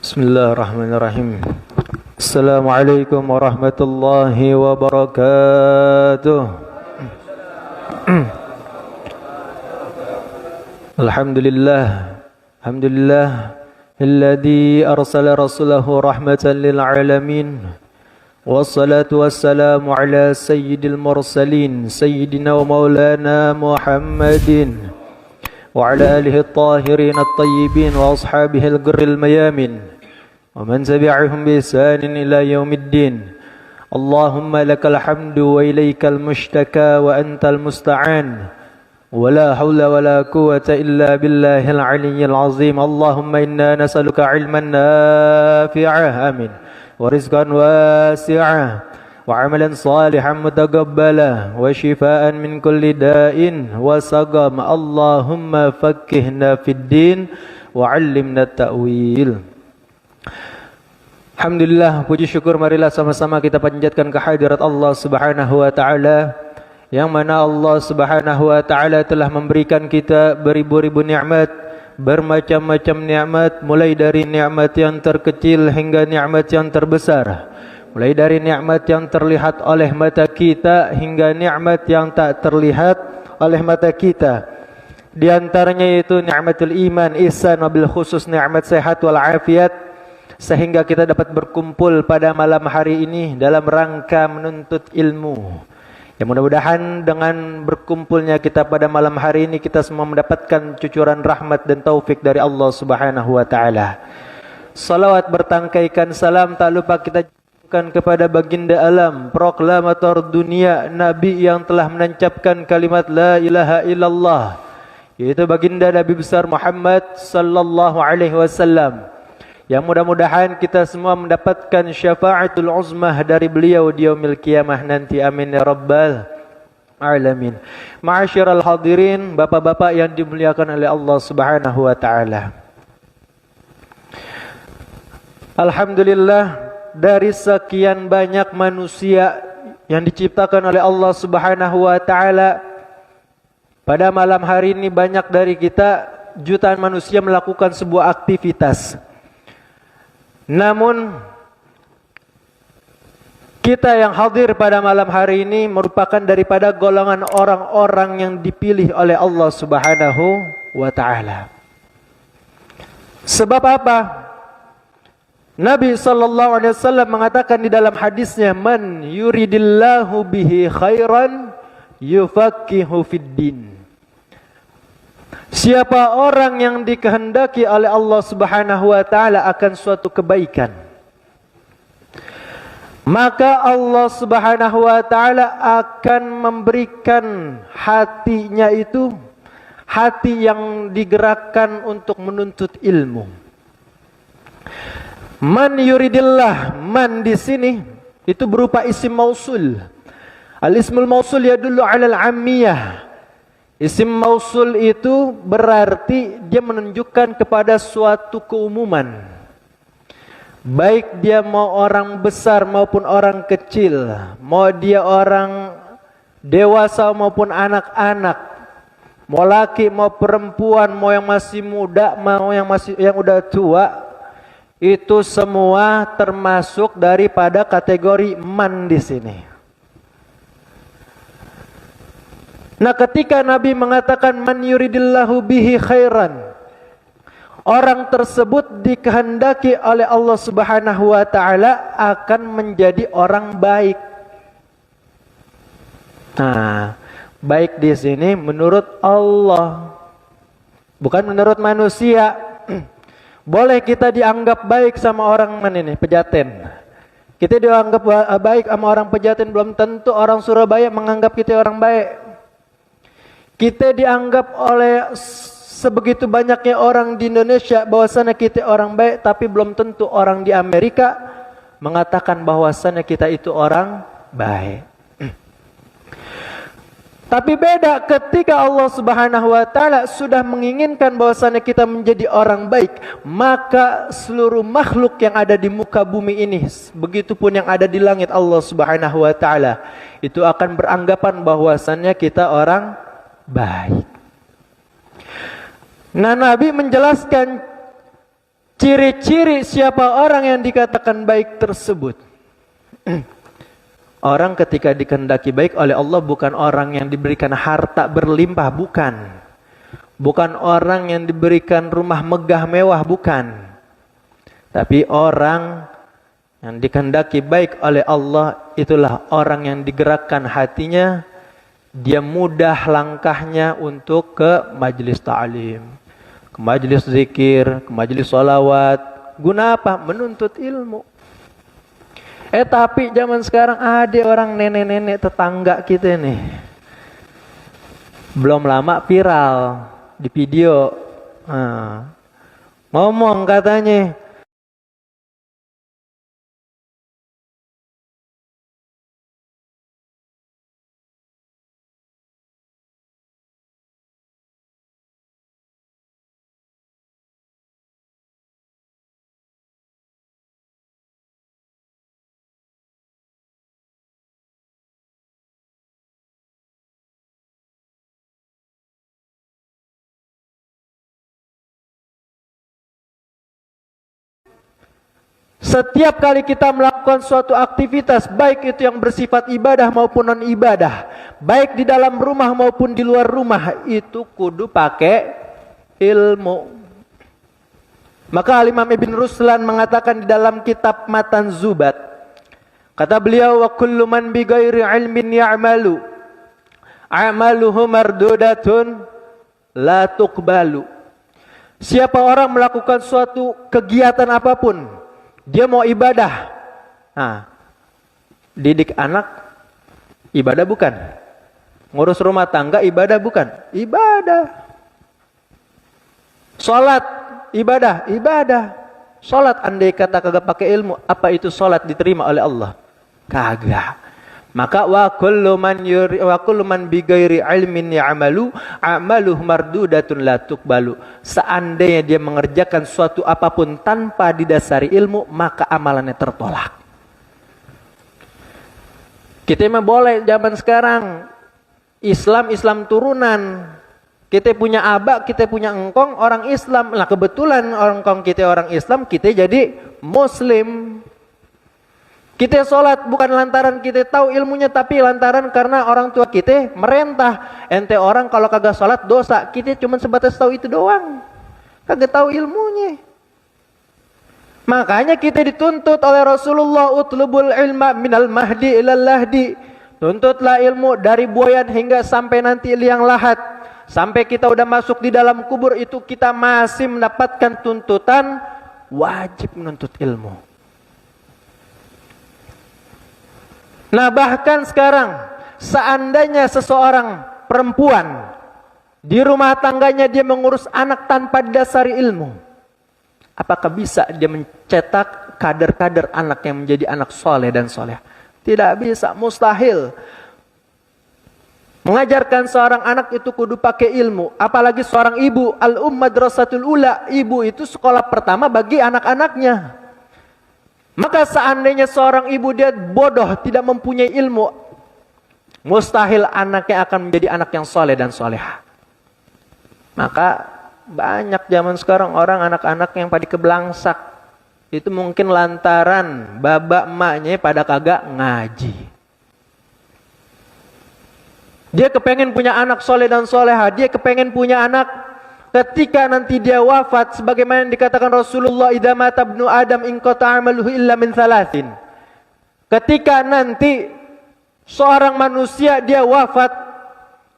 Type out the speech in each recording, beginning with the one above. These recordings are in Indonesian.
Bismillahirrahmanirrahim. Assalamualaikum warahmatullahi wabarakatuh. Alhamdulillah alladzi arsala rasulahu rahmatan lil alamin. Wassalatu wassalamu ala sayyidil mursalin sayyidina wa maulana Muhammadin wa ala alihi at-tahirin at-tayyibin wa ashabihi al-ghurril mayamin wa man tabi'ahum bi ihsanin ila yaumiddin. Allahumma lakal hamdu wa ilaikal mushtaka wa antal musta'an wa la hawla wa la quwwata illa billahil aliyyil azim. Allahumma inna nas'aluka ilman nafi'ah amin wa rizqan wasi'ah wa amalan salihan mutaqabbala wa shifaan min kulli da'in wa saqam. Allahumma faqqihna fid din wa 'allimna ta'wil. Alhamdulillah, puji syukur marilah sama-sama kita panjatkan kehadirat Allah Subhanahu wa taala, yang mana Allah Subhanahu wa taala telah memberikan kita beribu-ribu nikmat, bermacam-macam nikmat, mulai dari nikmat yang terkecil hingga nikmat yang terbesar. Mulai dari nikmat yang terlihat oleh mata kita hingga nikmat yang tak terlihat oleh mata kita. Di antaranya itu nikmatul iman, ihsan, wabil khusus nikmat sehat wal afiat, sehingga kita dapat berkumpul pada malam hari ini dalam rangka menuntut ilmu. Ya, mudah-mudahan dengan berkumpulnya kita pada malam hari ini kita semua mendapatkan cucuran rahmat dan taufik dari Allah Subhanahu wa taala. Salawat bertangkaikan salam tak lupa kita kepada baginda alam, proklamator dunia, nabi yang telah menancapkan kalimat la ilaha illallah, yaitu baginda Nabi besar Muhammad sallallahu alaihi wasallam, yang mudah-mudahan kita semua mendapatkan syafaatul uzmah dari beliau di yaumil qiyamah nanti. Amin ya rabbal alamin. Ma'asyiral hadirin, bapak-bapak yang dimuliakan oleh Allah Subhanahu wa taala. Alhamdulillah, dari sekian banyak manusia yang diciptakan oleh Allah Subhanahu wa taala, pada malam hari ini banyak dari kita, jutaan manusia melakukan sebuah aktivitas. Namun kita yang hadir pada malam hari ini merupakan daripada golongan orang-orang yang dipilih oleh Allah Subhanahu wa taala. Sebab apa? Nabi SAW mengatakan di dalam hadisnya, man yuridillahu bihi khairan yufaqihu fid din. Siapa orang yang dikehendaki oleh Allah Subhanahu wa taala akan suatu kebaikan, maka Allah Subhanahu wa taala akan memberikan hatinya itu hati yang digerakkan untuk menuntut ilmu. Man yuridillah, man di sini itu berupa isim mausul. Al-ismul mausul yadullu 'alal 'ammiyah. Isim mausul itu berarti dia menunjukkan kepada suatu keumuman. Baik dia mau orang besar maupun orang kecil, mau dia orang dewasa maupun anak-anak, mau laki mau perempuan, mau yang masih muda, mau yang udah tua, itu semua termasuk daripada kategori man di sini. Nah, ketika Nabi mengatakan man yuridillahu bihi khairan, orang tersebut dikehendaki oleh Allah Subhanahu wa taala akan menjadi orang baik. Nah, baik di sini menurut Allah, bukan menurut manusia. Boleh kita dianggap baik sama orang mana ini, pejaten. Kita dianggap baik sama orang pejaten, belum tentu orang Surabaya menganggap kita orang baik. Kita dianggap oleh sebegitu banyaknya orang di Indonesia bahwasanya kita orang baik, tapi belum tentu orang di Amerika mengatakan bahwasanya kita itu orang baik. Tapi beda ketika Allah Subhanahu wa taala sudah menginginkan bahwasanya kita menjadi orang baik, maka seluruh makhluk yang ada di muka bumi ini, begitupun yang ada di langit, Allah Subhanahu wa taala itu akan beranggapan bahwasanya kita orang baik. Nah, Nabi menjelaskan Ciri-ciri siapa orang yang dikatakan baik tersebut. Orang ketika dikehendaki baik oleh Allah bukan orang yang diberikan harta berlimpah, bukan. Bukan orang yang diberikan rumah megah mewah, bukan. Tapi orang yang dikehendaki baik oleh Allah itulah orang yang digerakkan hatinya, dia mudah langkahnya untuk ke majelis ta'lim, ke majelis zikir, ke majelis sholawat. Guna apa? Menuntut ilmu. Tapi zaman sekarang ada orang nenek-nenek tetangga kita nih, belum lama viral di video, ngomong katanya, setiap kali kita melakukan suatu aktivitas, baik itu yang bersifat ibadah maupun non ibadah, baik di dalam rumah maupun di luar rumah, itu kudu pakai ilmu. Maka Imam Ibn Ruslan mengatakan di dalam kitab Matan Zubat, kata beliau, wa kullu man bi ghairi ilmin ya'malu a'maluhu mardudatun la tuqbalu. Siapa orang melakukan suatu kegiatan apapun, dia mau ibadah, didik anak ibadah bukan? Ngurus rumah tangga ibadah bukan? Ibadah. Salat ibadah, ibadah. Salat andai kata kagak pakai ilmu, apa itu salat diterima oleh Allah? Kagak. Maka wa kullu man bi ghairi ilmin ya'malu a'maluhu mardudatun la tuqbalu. Seandainya dia mengerjakan suatu apapun tanpa didasari ilmu, maka amalannya tertolak. Kita mah boleh zaman sekarang Islam turunan. Kita punya abak, kita punya engkong orang Islam. Nah kebetulan engkong kita orang Islam, kita jadi Muslim. Kita sholat bukan lantaran kita tahu ilmunya, tapi lantaran karena orang tua kita merentah. Ente orang kalau kagak sholat dosa, kita cuma sebatas tahu itu doang, kagak tahu ilmunya. Makanya kita dituntut oleh Rasulullah, utlubul ilma minal mahdi ilal lahdi. Tuntutlah ilmu dari buayan hingga sampai nanti liang lahat. Sampai kita udah masuk di dalam kubur itu kita masih mendapatkan tuntutan wajib menuntut ilmu. Nah bahkan sekarang seandainya seseorang perempuan di rumah tangganya dia mengurus anak tanpa didasari ilmu, apakah bisa dia mencetak kader-kader anak yang menjadi anak soleh dan soleh? Tidak bisa, mustahil. Mengajarkan seorang anak itu kudu pakai ilmu, apalagi seorang ibu. Al-Madrasatul Ula, ibu itu sekolah pertama bagi anak-anaknya. Maka seandainya seorang ibu dia bodoh, tidak mempunyai ilmu, mustahil anaknya akan menjadi anak yang soleh dan soleha. Maka banyak zaman sekarang orang anak-anak yang pada keblangsak. Itu mungkin lantaran baba emaknya pada kagak ngaji. Dia kepengen punya anak soleh dan soleha, dia kepengen punya anak ketika nanti dia wafat, sebagaimana yang dikatakan Rasulullah, idza mata ibnu Adam inqata amaluhu illa min thalathin. Ketika nanti seorang manusia dia wafat,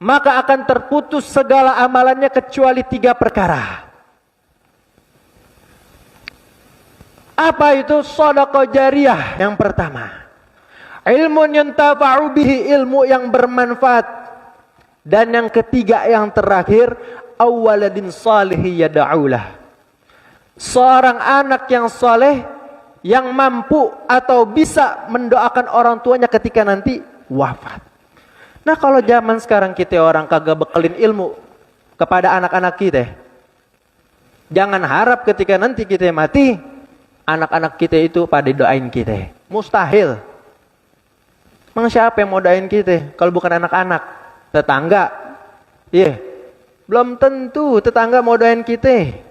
maka akan terputus segala amalannya kecuali 3 perkara. Apa itu? Shadaqah jariyah yang pertama. Ilmun yuntafa'u bihi, ilmu yang bermanfaat. Dan yang ketiga yang terakhir, awaladin salihi yada'ulah. Seorang anak yang soleh yang mampu atau bisa mendoakan orang tuanya ketika nanti wafat. Nah kalau zaman sekarang kita orang kagak bekalin ilmu kepada anak-anak kita, jangan harap ketika nanti kita mati, anak-anak kita itu pada doain kita. Mustahil. Emang siapa yang mau doain kita kalau bukan anak-anak? Tetangga? Iya. Belum tentu tetangga mau doain kita.